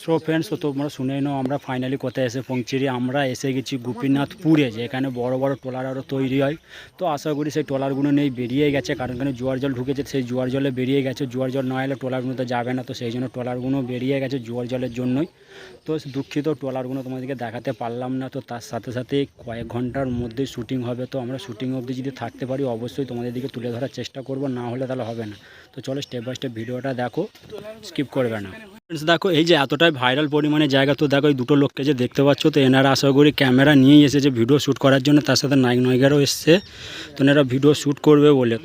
So friends, তো তোমরা শুনে নাও আমরা ফাইনালি কোথায় এসে পৌঁছেছি। আমরা এসে গেছি গোপীনাথপুরে, যেখানে বড় বড় ট্রলার আরও তৈরি হয়। তো আশা করি সেই ট্রলারগুলো নেই বেরিয়ে গেছে, কারণ এখানে জোয়ার জল ঢুকেছে, সেই জোয়ার জলে বেরিয়ে গেছে। জোয়ার জল না এলে ট্রলারগুলো তো যাবে না, তো সেই জন্য ট্রলারগুলো বেরিয়ে গেছে জোয়ার জলের জন্যই। তো দুঃখিত, ট্রলারগুলো তোমাদেরকে দেখাতে পারলাম না। তো তার সাথে সাথে কয়েক ঘন্টার মধ্যেই শ্যুটিং হবে, তো আমরা শ্যুটিং অবধি যদি থাকতে পারি অবশ্যই তোমাদের দিকে তুলে ধরার চেষ্টা করব, না হলে তাহলে হবে না। তো চলো স্টেপ বাই স্টেপ ভিডিওটা দেখো, স্কিপ করবে না। দেখো এই যে এতটাই ভাইরাল পরিমাণে জায়গা, তো দেখো এই দুটো লোককে যে দেখতে পাচ্ছ, তো এনারা আশা করি ক্যামেরা নিয়েই এসেছে ভিডিও শ্যুট করার জন্য, তার সাথে নায়ক নায়িকারও এসছে, তো এনারা ভিডিও শ্যুট করবে বলে।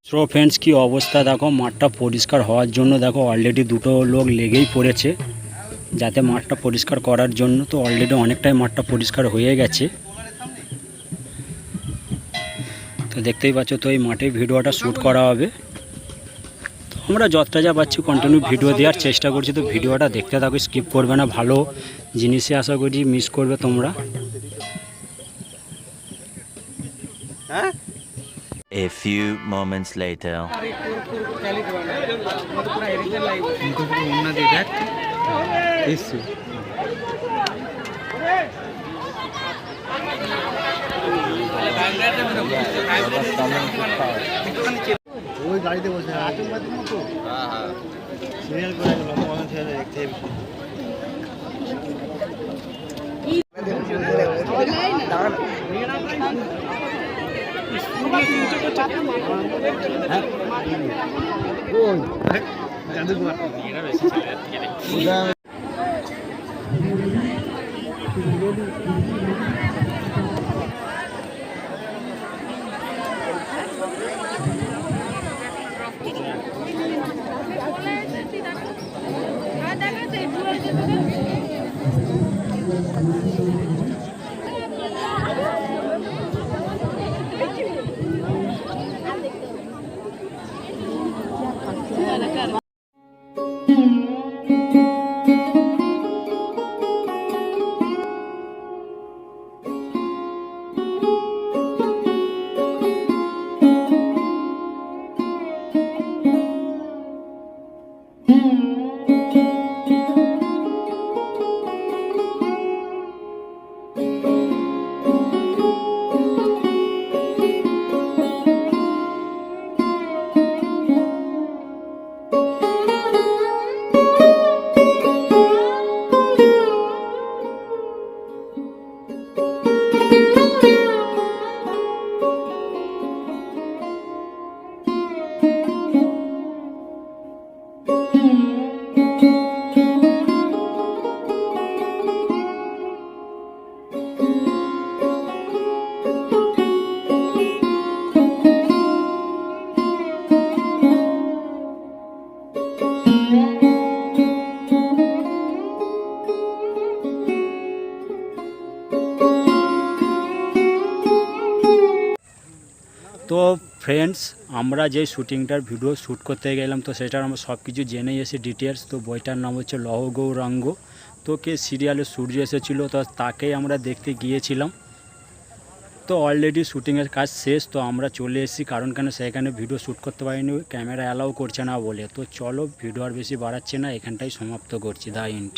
সো ফ্রেন্ডস, কি অবস্থা দেখো, মাঠটা পরিষ্কার হওয়ার জন্য দেখো অলরেডি দুটো লোক লেগেই পড়েছে যাতে মাঠটা পরিষ্কার করার জন্য। তো অলরেডি অনেকটাই মাঠটা পরিষ্কার হয়ে গেছে, তো দেখতেই পাচ্ছ। তো এই মাঠে ভিডিওটা শ্যুট করা হবে, তো আমরা যতটা যা পাচ্ছি কন্টিনিউ ভিডিও দেওয়ার চেষ্টা করছি। তো ভিডিওটা দেখতে থাকো, স্কিপ করবে না, ভালো জিনিসই আশা করি মিস করবে তোমরা। A few moments later. ওই গাড়িতে বসে আতঙ্কবাদীর মতো সিরিয়াল করে লম্বা দেখতে তো ফ্রেন্ডস, আমরা যে শ্যুটিংটার ভিডিও শ্যুট করতে গেলাম, তো সেটার আমরা সব কিছু জেনে এসে ডিটেলস। তো বইটার নাম হচ্ছে লহ গৌরাঙ্গ। তো কে সিরিয়ালে সূর্য এসেছিলো, তো তাকেই আমরা দেখতে গিয়েছিলাম। তো অলরেডি শ্যুটিংয়ের কাজ শেষ, তো আমরা চলে এসেছি, কারণ কেন সেখানে ভিডিও শ্যুট করতে পারিনি, ক্যামেরা অ্যালাউ করছে না বলে। তো চলো ভিডিও আর বেশি বাড়াচ্ছি না, এখানটাই সমাপ্ত করছি। The end.